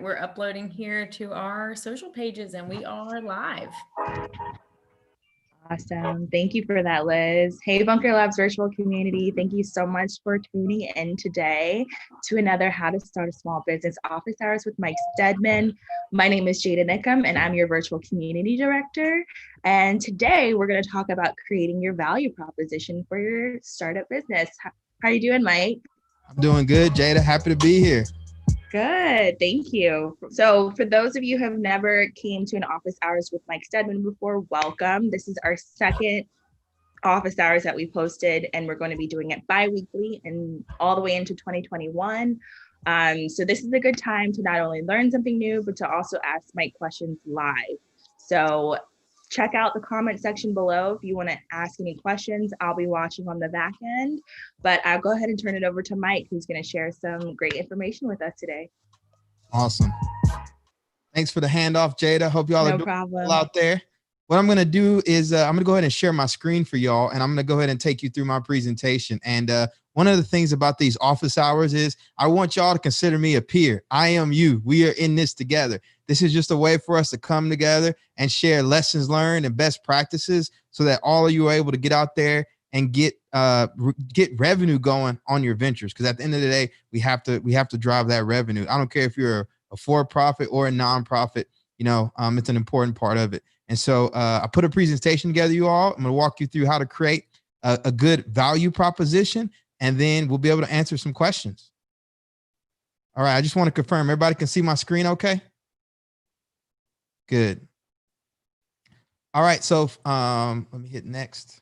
We're uploading here to our social pages and we are live. Awesome. Thank you for that, Liz. Hey, Bunker Labs virtual community. Thank you so much for tuning in today to another How to Start a Small Business Office Hours with Mike Stedman. My name is Jada Nickham, and I'm your virtual community director. And today we're going to talk about creating your value proposition for your startup business. How are you doing, Mike? I'm doing good, Jada. Happy to be here. Good, thank you. So for those of you who have never came to an office hours with Mike Stedman before, welcome. This is our second office hours that we posted, and we're going to be doing it bi-weekly and all the way into 2021. So this is a good time to not only learn something new, but to also ask Mike questions live. So check out the comment section below if you want to ask any questions. I'll be watching on the back end, but I'll go ahead and turn it over to Mike, who's going to share some great information with us today. Awesome. Thanks for the handoff, Jada. Hope y'all are doing well out there. What I'm going to do is I'm going to go ahead and share my screen for y'all, and I'm going to go ahead and take you through my presentation. And one of the things about these office hours is I want y'all to consider me a peer. I am you. We are in this together. This is just a way for us to come together and share lessons learned and best practices so that all of you are able to get out there and get revenue going on your ventures. Because at the end of the day, we have to drive that revenue. I don't care if you're a for-profit or a nonprofit, it's an important part of it. And so I put a presentation together, you all. I'm going to walk you through how to create a good value proposition, and then we'll be able to answer some questions. All right. I just want to confirm everybody can see my screen okay? Good. All right. So let me hit next.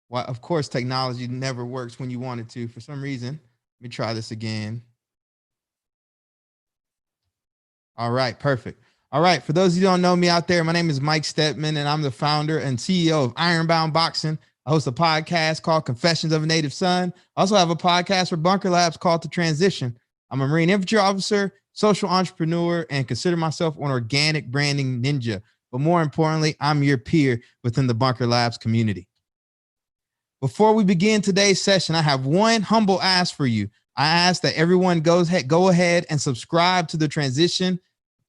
Well, of course, technology never works when you want it to for some reason. Let me try this again. All right. Perfect. All right. For those of you who don't know me out there, my name is Mike Stedman, and I'm the founder and CEO of Ironbound Boxing. I host a podcast called Confessions of a Native Son. I also have a podcast for Bunker Labs called The Transition. I'm a Marine infantry officer, social entrepreneur, and consider myself an organic branding ninja. But more importantly, I'm your peer within the Bunker Labs community. Before we begin today's session, I have one humble ask for you. I ask that everyone go ahead and subscribe to The Transition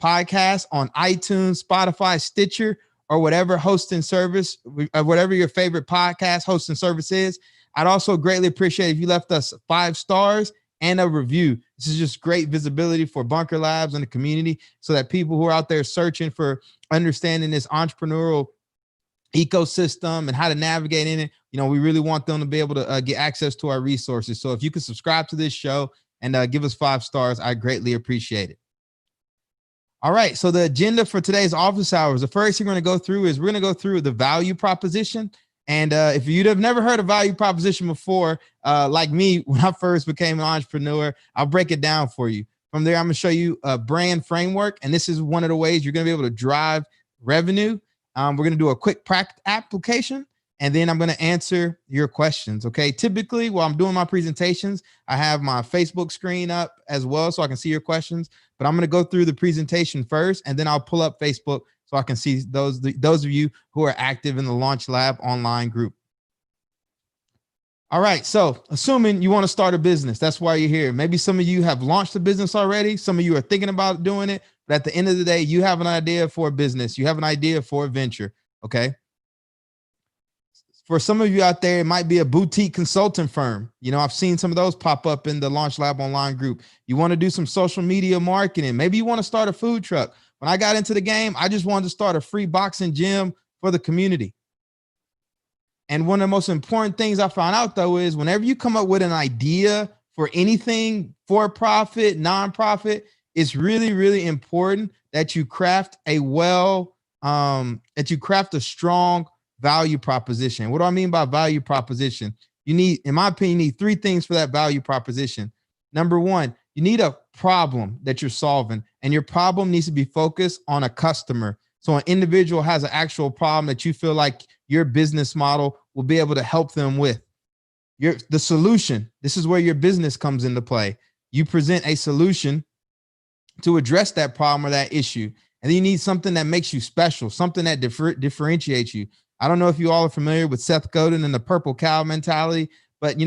podcast on iTunes, Spotify, Stitcher, or whatever hosting service, whatever your favorite podcast hosting service is. I'd also greatly appreciate if you left us 5 stars and a review. This is just great visibility for Bunker Labs and the community so that people who are out there searching for understanding this entrepreneurial ecosystem and how to navigate in it, we really want them to be able to get access to our resources. So if you could subscribe to this show and give us 5 stars, I greatly appreciate it. All right. So the agenda for today's office hours, the first thing we're going to go through is we're going to go through the value proposition. And if you'd have never heard of value proposition before, like me, when I first became an entrepreneur, I'll break it down for you. From there, I'm going to show you a brand framework. And this is one of the ways you're going to be able to drive revenue. We're going to do a quick practice application, and then I'm going to answer your questions. Okay. Typically, while I'm doing my presentations, I have my Facebook screen up as well so I can see your questions. But I'm going to go through the presentation first, and then I'll pull up Facebook so I can see those of you who are active in the Launch Lab online group. All right. So assuming you want to start a business, that's why you're here. Maybe some of you have launched a business already. Some of you are thinking about doing it. But at the end of the day, you have an idea for a business. You have an idea for a venture. Okay. For some of you out there, it might be a boutique consulting firm. I've seen some of those pop up in the Launch Lab online group. You want to do some social media marketing. Maybe you want to start a food truck. When I got into the game, I just wanted to start a free boxing gym for the community. And one of the most important things I found out, though, is whenever you come up with an idea for anything for profit, nonprofit, it's really, really important that you craft a strong value proposition. What do I mean by value proposition? You need, in my opinion, you need 3 things for that value proposition. Number 1, you need a problem that you're solving, and your problem needs to be focused on a customer. So an individual has an actual problem that you feel like your business model will be able to help them with. The solution, this is where your business comes into play. You present a solution to address that problem or that issue. And then you need something that makes you special, something that differentiates you. I don't know if you all are familiar with Seth Godin and the purple cow mentality, but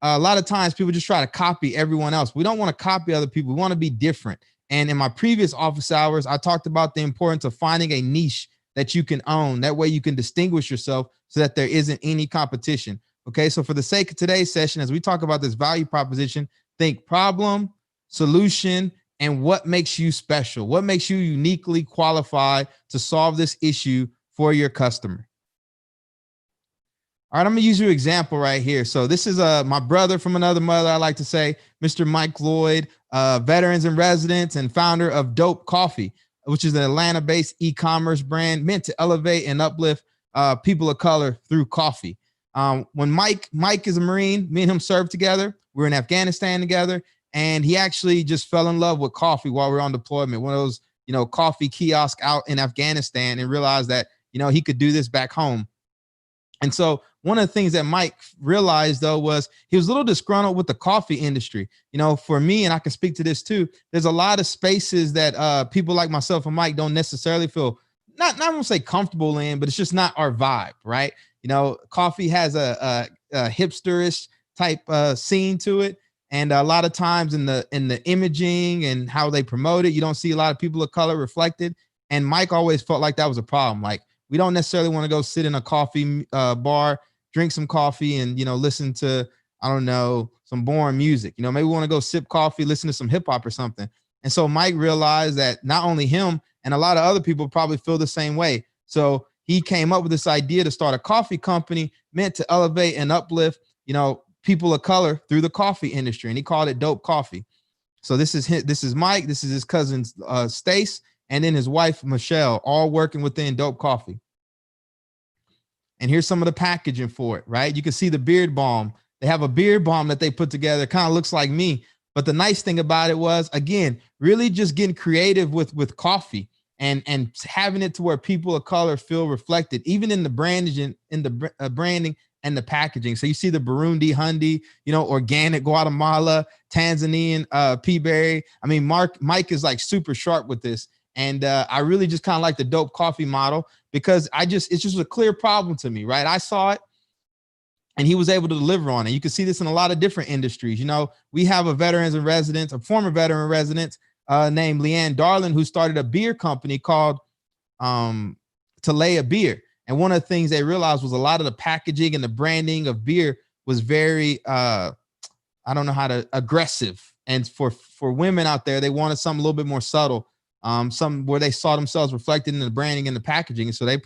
a lot of times people just try to copy everyone else. We don't want to copy other people. We want to be different. And in my previous office hours, I talked about the importance of finding a niche that you can own. That way you can distinguish yourself so that there isn't any competition. Okay, so for the sake of today's session, as we talk about this value proposition, think problem, solution, and what makes you special. What makes you uniquely qualified to solve this issue for your customer? All right, I'm gonna use your example right here. So this is my brother from another mother, I like to say, Mr. Mike Lloyd, veterans in residence and founder of Dope Coffee, which is an Atlanta-based e-commerce brand meant to elevate and uplift people of color through coffee. When Mike is a Marine, me and him served together. We were in Afghanistan together, and he actually just fell in love with coffee while we were on deployment. One of those, coffee kiosk out in Afghanistan, and realized that, he could do this back home. And so one of the things that Mike realized, though, was he was a little disgruntled with the coffee industry. For me, and I can speak to this too, there's a lot of spaces that people like myself and Mike don't necessarily feel, not I won't say comfortable in, but it's just not our vibe, right? Coffee has a hipsterish type scene to it. And a lot of times in the imaging and how they promote it, you don't see a lot of people of color reflected. And Mike always felt like that was a problem. Like, we don't necessarily want to go sit in a coffee bar, drink some coffee, and listen to, I don't know, some boring music. Maybe we want to go sip coffee, listen to some hip hop or something. And so Mike realized that not only him and a lot of other people probably feel the same way. So he came up with this idea to start a coffee company meant to elevate and uplift, people of color through the coffee industry, and he called it Dope Coffee. So this is Mike, this is his cousin Stace, and then his wife Michelle, all working within Dope Coffee. And here's some of the packaging for it, right? You can see the beard balm. They have a beard balm that they put together. It kind of looks like me. But the nice thing about it was, again, really just getting creative with coffee and having it to where people of color feel reflected, even in the branding, branding and the packaging. So you see the Burundi Hundi, organic Guatemala, Tanzanian Peaberry. I mean, Mike is like super sharp with this. And I really just kind of like the Dope Coffee model because it's just a clear problem to me, right? I saw it and he was able to deliver on it. You can see this in a lot of different industries. We have a veterans in residence, a former veteran in residence named Leanne Darling, who started a beer company called Talea Beer. And one of the things they realized was a lot of the packaging and the branding of beer was very, aggressive. And for women out there, they wanted something a little bit more subtle. Some where they saw themselves reflected in the branding and the packaging. And so they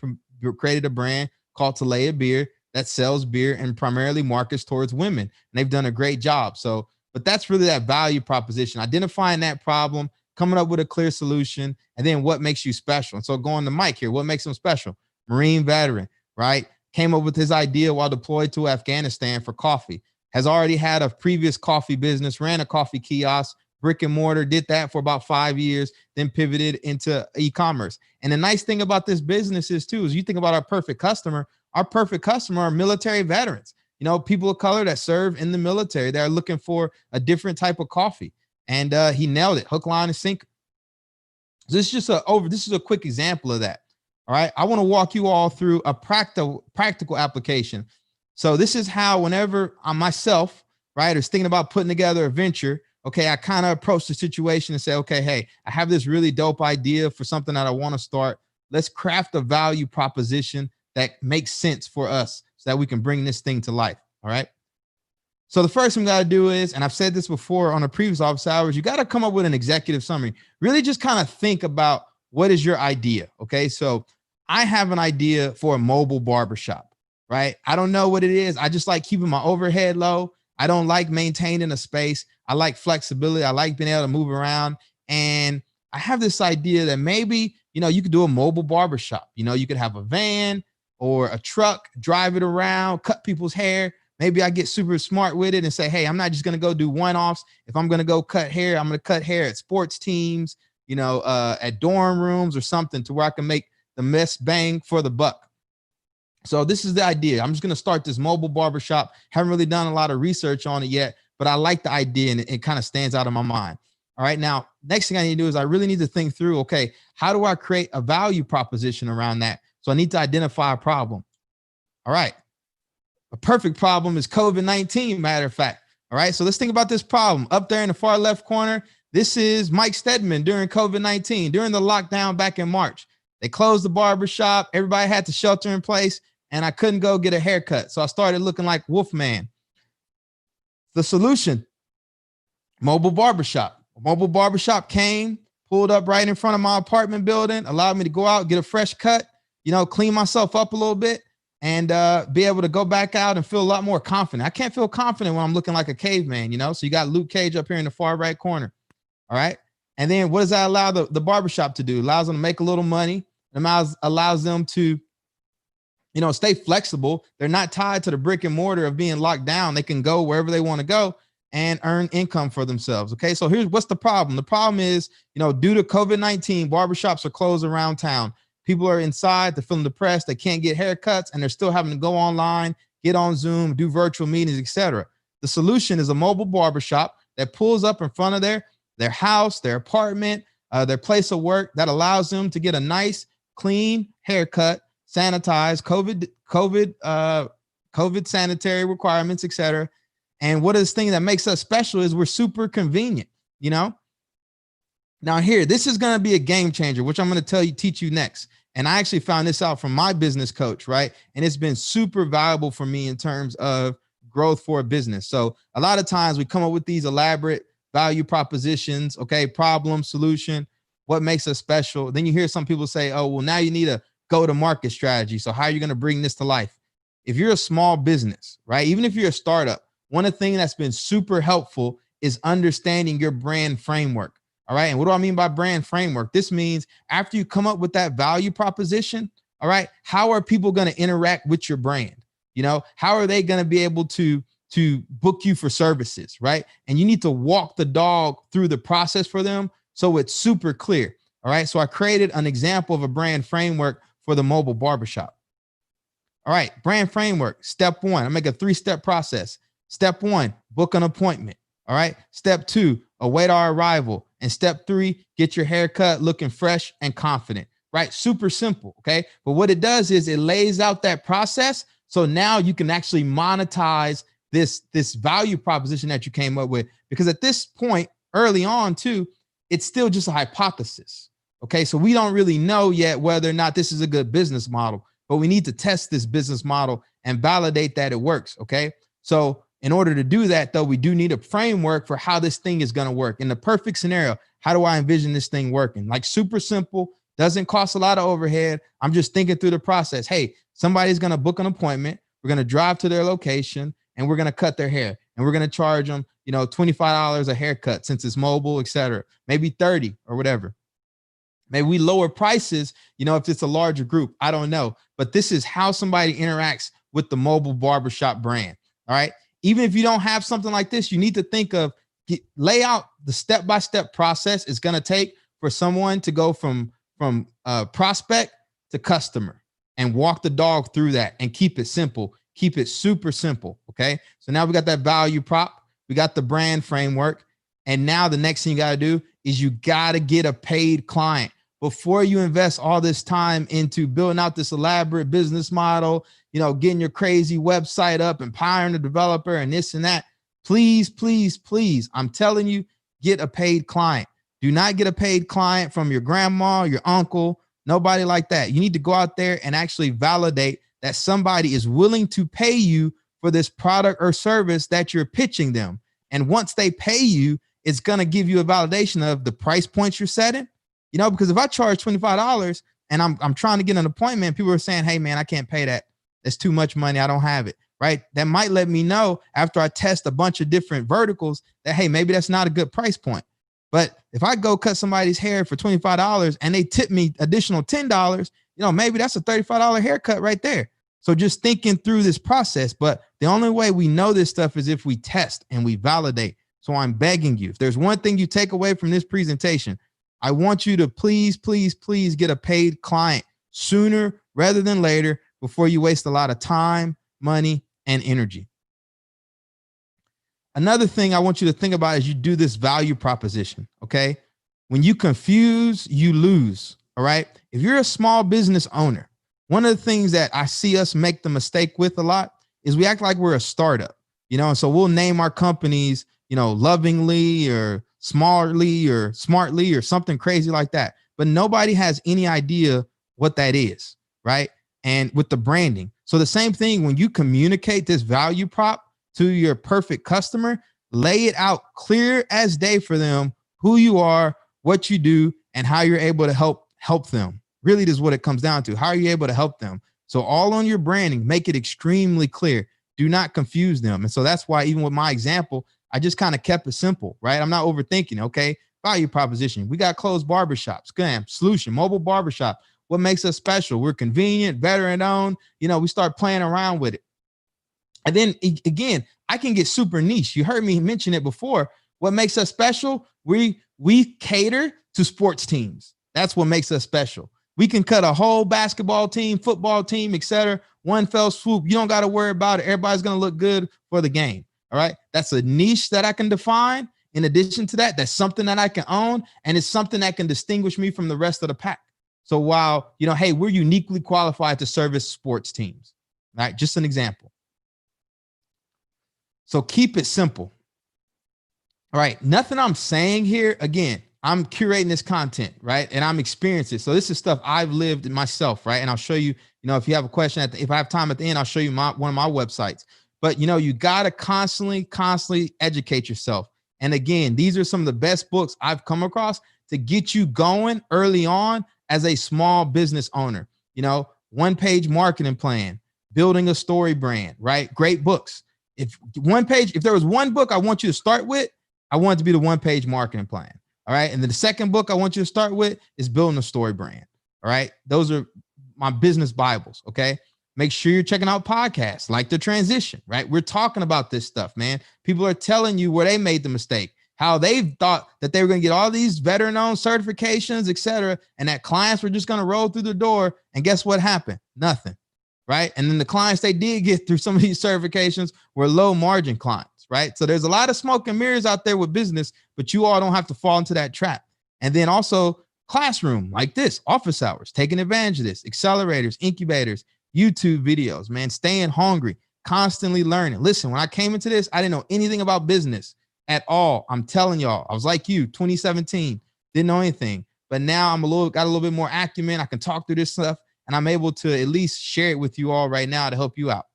created a brand called Talea Beer that sells beer and primarily markets towards women. And they've done a great job. So, but that's really that value proposition, identifying that problem, coming up with a clear solution, and then what makes you special. And so going to Mike here, what makes him special? Marine veteran, right? Came up with his idea while deployed to Afghanistan for coffee, has already had a previous coffee business, ran a coffee kiosk, brick and mortar, did that for about 5 years, then pivoted into e-commerce. And the nice thing about this business is you think about our perfect customer are military veterans, people of color that serve in the military. They're looking for a different type of coffee. And he nailed it, hook, line, and sinker. So this is just a quick example of that. All right. I want to walk you all through a practical application. So this is how, whenever I'm myself, right, is thinking about putting together a venture, okay, I kind of approach the situation and say, okay, hey, I have this really dope idea for something that I want to start. Let's craft a value proposition that makes sense for us so that we can bring this thing to life. All right. So the first thing we got to do is, and I've said this before on the previous office hours, you got to come up with an executive summary. Really just kind of think about what is your idea. Okay. So I have an idea for a mobile barbershop, right? I don't know what it is. I just like keeping my overhead low. I don't like maintaining a space. I like flexibility. I like being able to move around. And I have this idea that maybe, you could do a mobile barbershop. You could have a van or a truck, drive it around, cut people's hair. Maybe I get super smart with it and say, hey, I'm not just going to go do one-offs. If I'm going to go cut hair, I'm going to cut hair at sports teams, at dorm rooms or something to where I can make the best bang for the buck. So this is the idea. I'm just going to start this mobile barbershop. Haven't really done a lot of research on it yet, but I like the idea and it kind of stands out in my mind. All right. Now, next thing I need to do is I really need to think through, okay, how do I create a value proposition around that? So I need to identify a problem. All right. A perfect problem is COVID-19, matter of fact. All right. So let's think about this problem up there in the far left corner. This is Mike Stedman during COVID-19, during the lockdown back in March. They closed the barber shop. Everybody had to shelter in place, and I couldn't go get a haircut. So I started looking like Wolfman. The solution, mobile barbershop. A mobile barbershop came, pulled up right in front of my apartment building, allowed me to go out, get a fresh cut, clean myself up a little bit, and be able to go back out and feel a lot more confident. I can't feel confident when I'm looking like a caveman, So you got Luke Cage up here in the far right corner. All right. And then what does that allow the barbershop to do? It allows them to make a little money. It allows them to, stay flexible. They're not tied to the brick and mortar of being locked down. They can go wherever they want to go and earn income for themselves. Okay. So here's what's the problem. The problem is, due to COVID-19, barbershops are closed around town. People are inside, they're feeling depressed, they can't get haircuts, and they're still having to go online, get on Zoom, do virtual meetings, etc. The solution is a mobile barbershop that pulls up in front of their house, their apartment, their place of work, that allows them to get a nice, clean haircut, sanitized, COVID sanitary requirements, etc. And what is the thing that makes us special is we're super convenient, Now here, this is going to be a game changer, which I'm going to teach you next. And I actually found this out from my business coach, right? And it's been super valuable for me in terms of growth for a business. So a lot of times we come up with these elaborate value propositions, okay, problem, solution, what makes us special. Then you hear some people say, oh, well, now you need a go-to-market strategy. So how are you going to bring this to life? If you're a small business, right? Even if you're a startup, one of the things that's been super helpful is understanding your brand framework. All right. And what do I mean by brand framework? This means after you come up with that value proposition, all right, how are people going to interact with your brand? How are they going to be able to book you for services, right? And you need to walk the dog through the process for them so it's super clear. All right. So I created an example of a brand framework for the mobile barbershop. All right. Brand framework. Step one, I make a 3-step process. Step one, book an appointment. All right. Step two, await our arrival. And step 3, get your haircut looking fresh and confident, right? Super simple. Okay. But what it does is it lays out that process. So now you can actually monetize this value proposition that you came up with, because at this point early on too, it's still just a hypothesis. Okay. So we don't really know yet whether or not this is a good business model, but we need to test this business model and validate that it works. Okay. So in order to do that, though, we do need a framework for how this thing is going to work. In the perfect scenario, how do I envision this thing working? Like super simple, doesn't cost a lot of overhead. I'm just thinking through the process. Hey, somebody's going to book an appointment. We're going to drive to their location and we're going to cut their hair, and we're going to charge them, $25 a haircut since it's mobile, et cetera, maybe 30 or whatever. Maybe we lower prices, if it's a larger group. I don't know. But this is how somebody interacts with the mobile barbershop brand. All right. Even if you don't have something like this, you need to think of, lay out the step-by-step process it's going to take for someone to go from prospect to customer, and walk the dog through that and keep it simple. Keep it super simple. Okay. So now we got that value prop. We got the brand framework. And now the next thing you got to do is you got to get a paid client. Before you invest all this time into building out this elaborate business model, getting your crazy website up and hiring a developer and this and that, please, please, please, I'm telling you, get a paid client. Do not get a paid client from your grandma, your uncle, nobody like that. You need to go out there and actually validate that somebody is willing to pay you for this product or service that you're pitching them. And once they pay you, it's going to give you a validation of the price points you're setting. Because if I charge $25 and I'm trying to get an appointment, people are saying, hey man, I can't pay that. That's too much money. I don't have it. Right. That might let me know after I test a bunch of different verticals that, hey, maybe that's not a good price point. But if I go cut somebody's hair for $25 and they tip me additional $10, maybe that's a $35 haircut right there. So just thinking through this process. But the only way we know this stuff is if we test and we validate. So I'm begging you, if there's one thing you take away from this presentation, I want you to please, please, please get a paid client sooner rather than later, before you waste a lot of time, money, and energy. Another thing I want you to think about is you do this value proposition. Okay. When you confuse, you lose. All right. If you're a small business owner, one of the things that I see us make the mistake with a lot is we act like we're a startup. And so we'll name our companies, lovingly or smartly or something crazy like that. But nobody has any idea what that is, right? And with the branding. So the same thing, when you communicate this value prop to your perfect customer, lay it out clear as day for them, who you are, what you do, and how you're able to help them. Really, this is what it comes down to. How are you able to help them? So all on your branding, make it extremely clear. Do not confuse them. And so that's why even with my example, I just kind of kept it simple, right? I'm not overthinking. Okay. Value proposition. We got closed barbershops. Scam solution, mobile barbershop. What makes us special? We're convenient, veteran owned. We start playing around with it. And then again, I can get super niche. You heard me mention it before. What makes us special? We cater to sports teams. That's what makes us special. We can cut a whole basketball team, football team, etc. One fell swoop. You don't got to worry about it. Everybody's going to look good for the game. All right. That's a niche that I can define. In addition to that, that's something that I can own. And it's something that can distinguish me from the rest of the pack. So while, hey, we're uniquely qualified to service sports teams. All right. Just an example. So keep it simple. All right. Nothing I'm saying here, again, I'm curating this content, right? And I'm experiencing it. So this is stuff I've lived myself, right? And I'll show you, if you have a question, if I have time at the end, I'll show you one of my websites. But, you got to constantly educate yourself. And again, these are some of the best books I've come across to get you going early on as a small business owner. One-page marketing plan, building a story brand, right? Great books. If there was one book I want you to start with, I want it to be the one-page marketing plan. All right. And then the second book I want you to start with is building a story brand. All right. Those are my business Bibles. Okay. Make sure you're checking out podcasts like The Transition, right? We're talking about this stuff, man. People are telling you where they made the mistake, how they thought that they were going to get all these veteran-owned certifications, et cetera, and that clients were just going to roll through the door. And guess what happened? Nothing. Right. And then the clients they did get through some of these certifications were low margin clients. Right. So there's a lot of smoke and mirrors out there with business, but you all don't have to fall into that trap. And then also classroom like this, office hours, taking advantage of this, accelerators, incubators, YouTube videos, man, staying hungry, constantly learning. Listen, when I came into this, I didn't know anything about business at all. I'm telling y'all, I was like you, 2017, didn't know anything, but now I'm got a little bit more acumen. I can talk through this stuff and I'm able to at least share it with you all right now to help you out.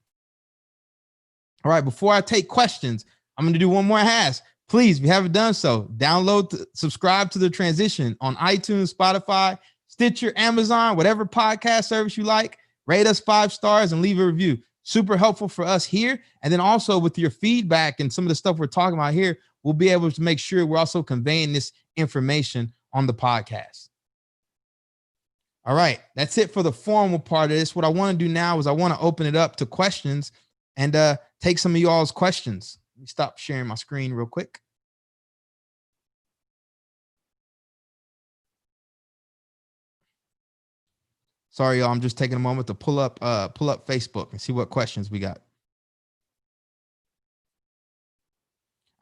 All right, before I take questions, I'm going to do one more ask. Please, if you haven't done so, subscribe to The Transition on iTunes, Spotify, Stitcher, Amazon, whatever podcast service you like. Rate us 5 stars and leave a review. Super helpful for us here. And then also with your feedback and some of the stuff we're talking about here, we'll be able to make sure we're also conveying this information on the podcast. All right, that's it for the formal part of this. What I want to do now is I want to open it up to questions and take some of y'all's questions. Let me stop sharing my screen real quick. Sorry, y'all. I'm just taking a moment to pull up Facebook and see what questions we got.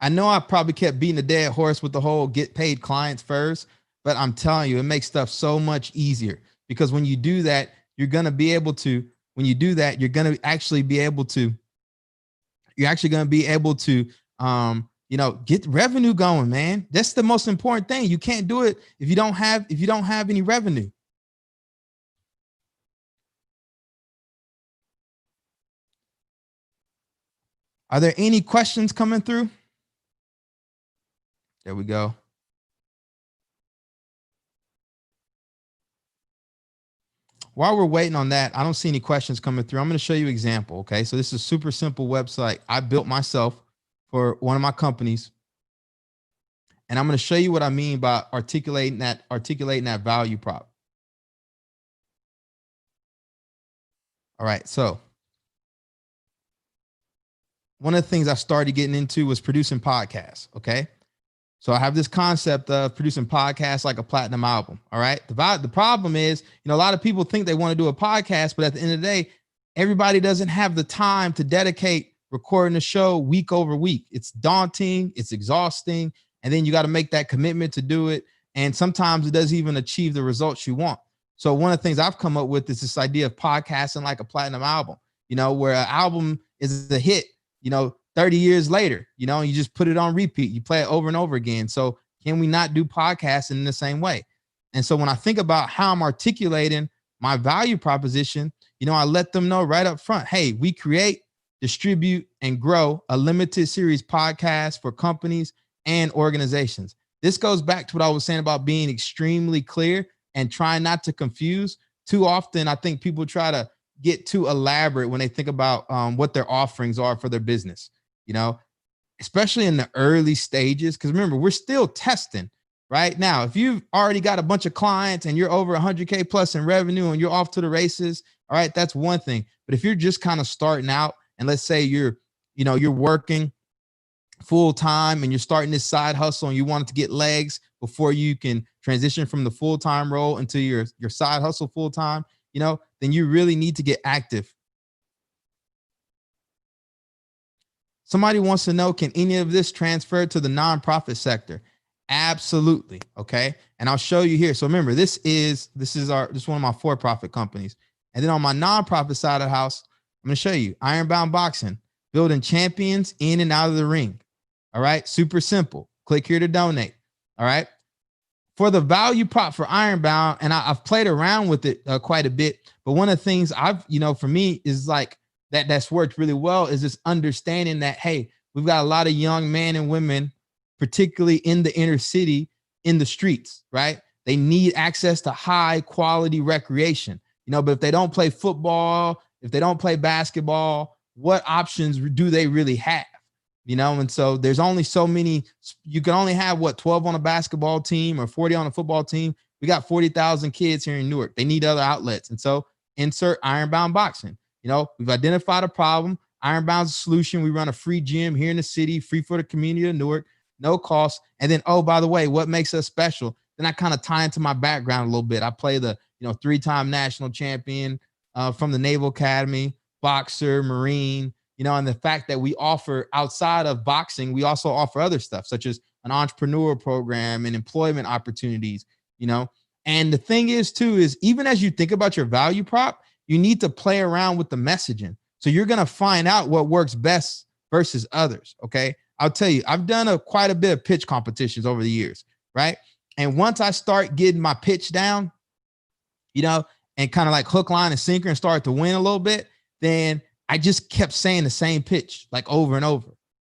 I know I probably kept beating a dead horse with the whole get paid clients first, but I'm telling you, it makes stuff so much easier because when you do that, you're going to be able to, get revenue going, man. That's the most important thing. You can't do it if you don't have any revenue. Are there any questions coming through? There we go. While we're waiting on that, I don't see any questions coming through. I'm going to show you an example. Okay. So this is a super simple website I built myself for one of my companies. And I'm going to show you what I mean by articulating that value prop. All right. So one of the things I started getting into was producing podcasts. Okay. So I have this concept of producing podcasts like a platinum album. All right. The problem is, a lot of people think they want to do a podcast, but at the end of the day, everybody doesn't have the time to dedicate recording a show week over week. It's daunting. It's exhausting. And then you got to make that commitment to do it. And sometimes it doesn't even achieve the results you want. So one of the things I've come up with is this idea of podcasting like a platinum album, where an album is a hit, 30 years later, you know, you just put it on repeat. You play it over and over again. So can we not do podcasting in the same way? And so when I think about how I'm articulating my value proposition, you know, I let them know right up front, hey, we create, distribute, and grow a limited series podcast for companies and organizations. This goes back to what I was saying about being extremely clear and trying not to confuse. Too often, I think people try to get too elaborate when they think about what their offerings are for their business, you know, especially in the early stages. Because remember, we're still testing right now. If you've already got a bunch of clients and you're over 100K plus in revenue and you're off to the races, all right, that's one thing. But if you're just kind of starting out and let's say you're working full time and you're starting this side hustle and you want it to get legs before you can transition from the full-time role into your side hustle full time, you know, then you really need to get active. Somebody wants to know, can any of this transfer to the nonprofit sector? Absolutely. Okay. And I'll show you here. So remember, this is one of my for-profit companies. And then on my nonprofit side of the house, I'm going to show you Ironbound Boxing, building champions in and out of the ring. All right. Super simple. Click here to donate. All right. For the value prop for Ironbound, and I've played around with it quite a bit, but one of the things for me is like that's worked really well is this understanding that, hey, we've got a lot of young men and women, particularly in the inner city, in the streets, right? They need access to high quality recreation, you know, but if they don't play football, if they don't play basketball, what options do they really have? You know, and so there's only so many, you can only have 12 on a basketball team or 40 on a football team. We got 40,000 kids here in Newark. They need other outlets. And so insert Ironbound Boxing. You know, we've identified a problem. Ironbound's a solution. We run a free gym here in the city, free for the community of Newark, no cost. And then, oh, by the way, what makes us special? Then I kind of tie into my background a little bit. I play the, 3-time national champion from the Naval Academy, boxer, Marine, and the fact that we offer outside of boxing, we also offer other stuff such as an entrepreneur program and employment opportunities, And the thing is too, is even as you think about your value prop, you need to play around with the messaging. So you're going to find out what works best versus others. Okay. I'll tell you, I've done quite a bit of pitch competitions over the years. Right. And once I start getting my pitch down, and kind of like hook, line, and sinker and start to win a little bit, then I just kept saying the same pitch like over and over,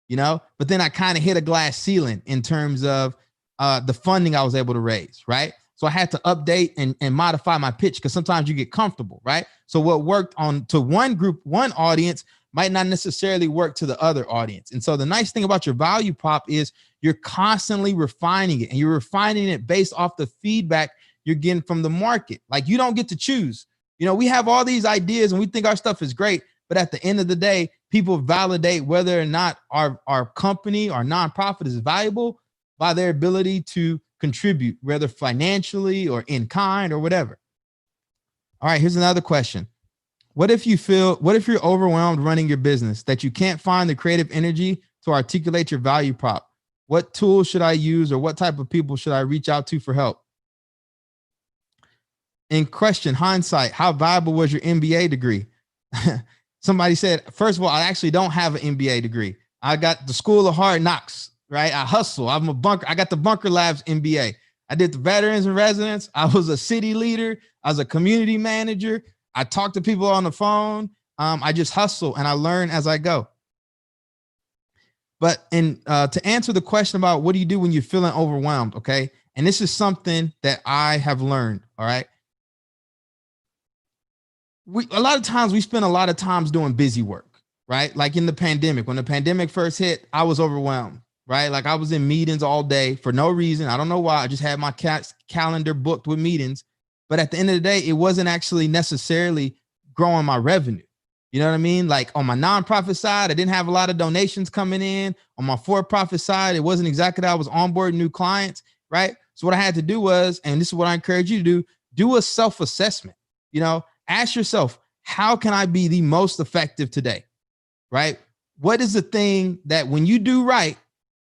but then I kind of hit a glass ceiling in terms of the funding I was able to raise. Right. So I had to update and modify my pitch because sometimes you get comfortable. Right. So what worked to one group, one audience might not necessarily work to the other audience. And so the nice thing about your value prop is you're constantly refining it, and you're refining it based off the feedback you're getting from the market. Like you don't get to choose. We have all these ideas and we think our stuff is great. But at the end of the day, people validate whether or not our company, our nonprofit is valuable by their ability to contribute, whether financially or in kind or whatever. All right, here's another question. What if you're overwhelmed running your business that you can't find the creative energy to articulate your value prop? What tools should I use, or what type of people should I reach out to for help? In question, hindsight, how valuable was your MBA degree? Somebody said, first of all, I actually don't have an MBA degree. I got the School of Hard Knocks, right? I hustle. I'm a bunker. I got the Bunker Labs MBA. I did the veterans and residents. I was a city leader. I was a community manager. I talk to people on the phone. I just hustle and I learn as I go. But to answer the question about what do you do when you're feeling overwhelmed, okay? And this is something that I have learned, all right? A lot of times we spend a lot of times doing busy work, right? Like in the pandemic, when the pandemic first hit, I was overwhelmed, right? Like I was in meetings all day for no reason. I don't know why. I just had my calendar booked with meetings. But at the end of the day, it wasn't actually necessarily growing my revenue. You know what I mean? Like on my nonprofit side, I didn't have a lot of donations coming in. On my for-profit side, it wasn't exactly that I was onboarding new clients, right? So what I had to do was, and this is what I encourage you to do a self-assessment. Ask yourself, how can I be the most effective today? Right? What is the thing that when you do right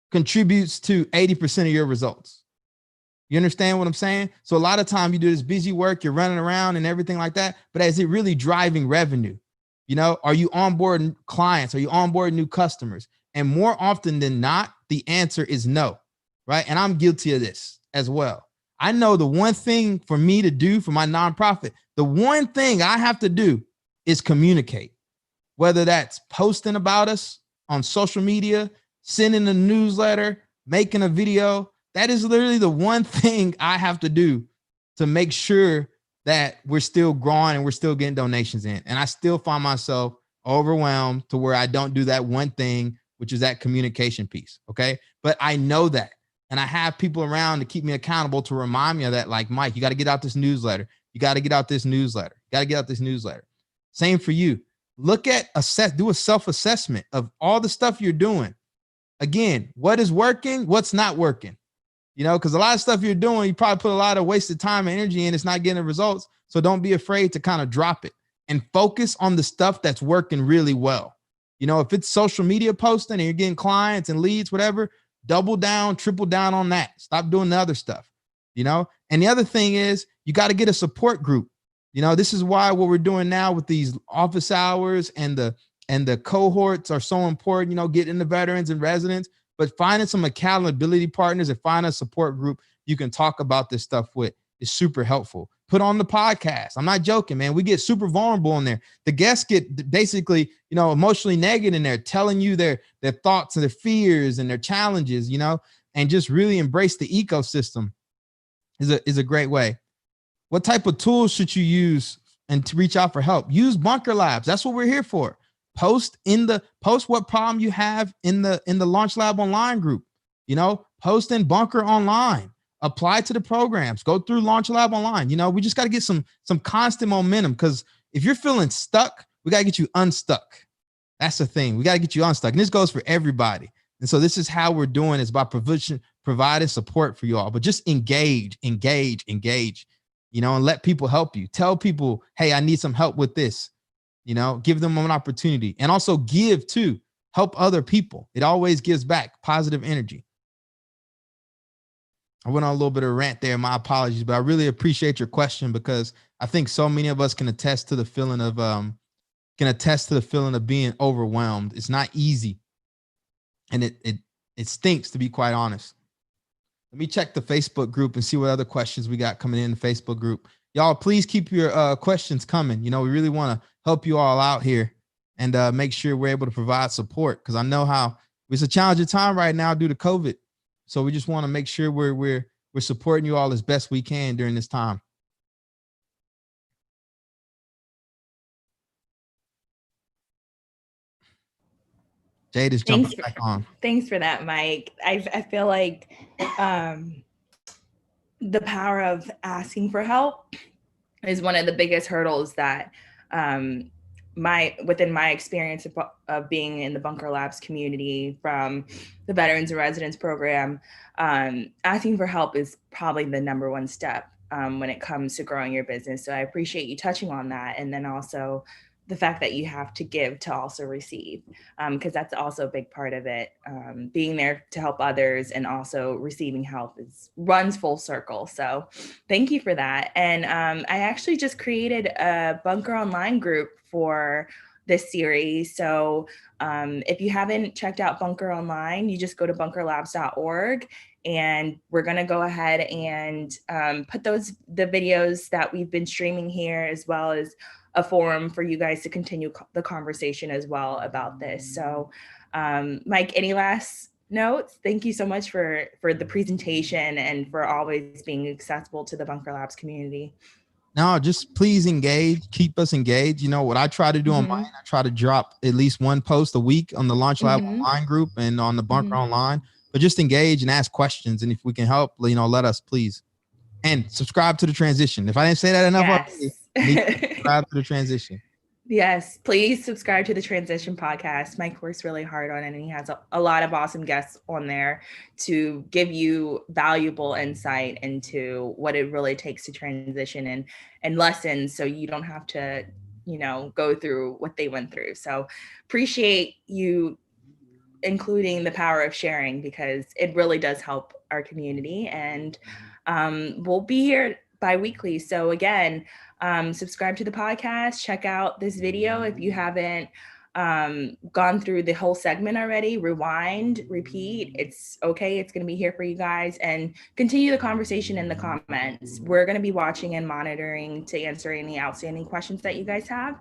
contributes to 80% of your results? You understand what I'm saying? So a lot of time you do this busy work, you're running around and everything like that, but is it really driving revenue? Are you onboarding clients? Are you onboarding new customers? And more often than not, the answer is no, right? And I'm guilty of this as well. I know the one thing for me to do for my nonprofit, the one thing I have to do is communicate, whether that's posting about us on social media, sending a newsletter, making a video. That is literally the one thing I have to do to make sure that we're still growing and we're still getting donations in. And I still find myself overwhelmed to where I don't do that one thing, which is that communication piece. Okay. But I know that. And I have people around to keep me accountable to remind me of that. Like, Mike, you got to get out this newsletter. You got to get out this newsletter. You got to get out this newsletter. Same for you. Look at do a self-assessment of all the stuff you're doing. Again, what is working? What's not working? You know, because a lot of stuff you're doing, you probably put a lot of wasted time and energy in. It's not getting results. So don't be afraid to kind of drop it and focus on the stuff that's working really well. You know, if it's social media posting and you're getting clients and leads, whatever, double down, triple down on that. Stop doing the other stuff, you know? And the other thing is you got to get a support group. You know, this is why what we're doing now with these office hours and the cohorts are so important, you know, getting the veterans and residents, but finding some accountability partners and find a support group you can talk about this stuff with is super helpful. Put on the podcast. I'm not joking, man. We get super vulnerable in there. The guests get basically, you know, emotionally negative in there, telling you their thoughts and their fears and their challenges, you know, and just really embrace the ecosystem is a great way. What type of tools should you use and to reach out for help? Use Bunker Labs. That's what we're here for. Post what problem you have in the Launch Lab Online group. You know, post in Bunker Online. Apply to the programs. Go through Launch Lab Online. You know, we just got to get some constant momentum, because if you're feeling stuck, we got to get you unstuck. That's the thing. We got to get you unstuck. And this goes for everybody. And so this is how we're doing is by providing support for you all. But just engage, you know, and let people help you. Tell people, hey, I need some help with this. You know, give them an opportunity, and also give too. Help other people. It always gives back positive energy. I went on a little bit of a rant there. My apologies, but I really appreciate your question, because I think so many of us can attest to the feeling of being overwhelmed. It's not easy, and it stinks, to be quite honest. Let me check the Facebook group and see what other questions we got coming in the Facebook group. Y'all, please keep your questions coming. You know, we really want to help you all out here and make sure we're able to provide support, because I know how it's a challenging time right now due to COVID. So we just want to make sure we're supporting you all as best we can during this time. Jade is jumping back on. Thanks for that, Mike. I feel like the power of asking for help is one of the biggest hurdles that within my experience of being in the Bunker Labs community from the Veterans and Residents program, asking for help is probably the number one step when it comes to growing your business. So I appreciate you touching on that. And then also the fact that you have to give to also receive, because that's also a big part of it. Being there to help others and also receiving help runs full circle. So thank you for that. And I actually just created a Bunker Online group for this series. So if you haven't checked out Bunker Online, you just go to bunkerlabs.org, and we're going to go ahead and put the videos that we've been streaming here, as well as a forum for you guys to continue the conversation as well about this. So Mike, any last notes? Thank you so much for the presentation and for always being accessible to the Bunker Labs community. No, just please engage, keep us engaged. You know what I try to do on mine, I try to drop at least one post a week on the Launch Lab Online group and on the Bunker Online, but just engage and ask questions. And if we can help, you know, let us, please. And subscribe to the transition. If I didn't say that enough already, subscribe to the transition. Yes, please subscribe to the Transition podcast. Mike works really hard on it, and he has a lot of awesome guests on there to give you valuable insight into what it really takes to transition and lessons, so you don't have to, you know, go through what they went through. So appreciate you including the power of sharing, because it really does help our community. And we'll be here bi-weekly. So again, subscribe to the podcast, check out this video if you haven't gone through the whole segment already, rewind, repeat. It's okay. It's going to be here for you guys, and continue the conversation in the comments. We're going to be watching and monitoring to answer any outstanding questions that you guys have.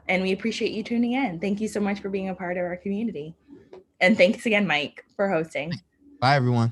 And we appreciate you tuning in. Thank you so much for being a part of our community. And thanks again, Mike, for hosting. Bye, everyone.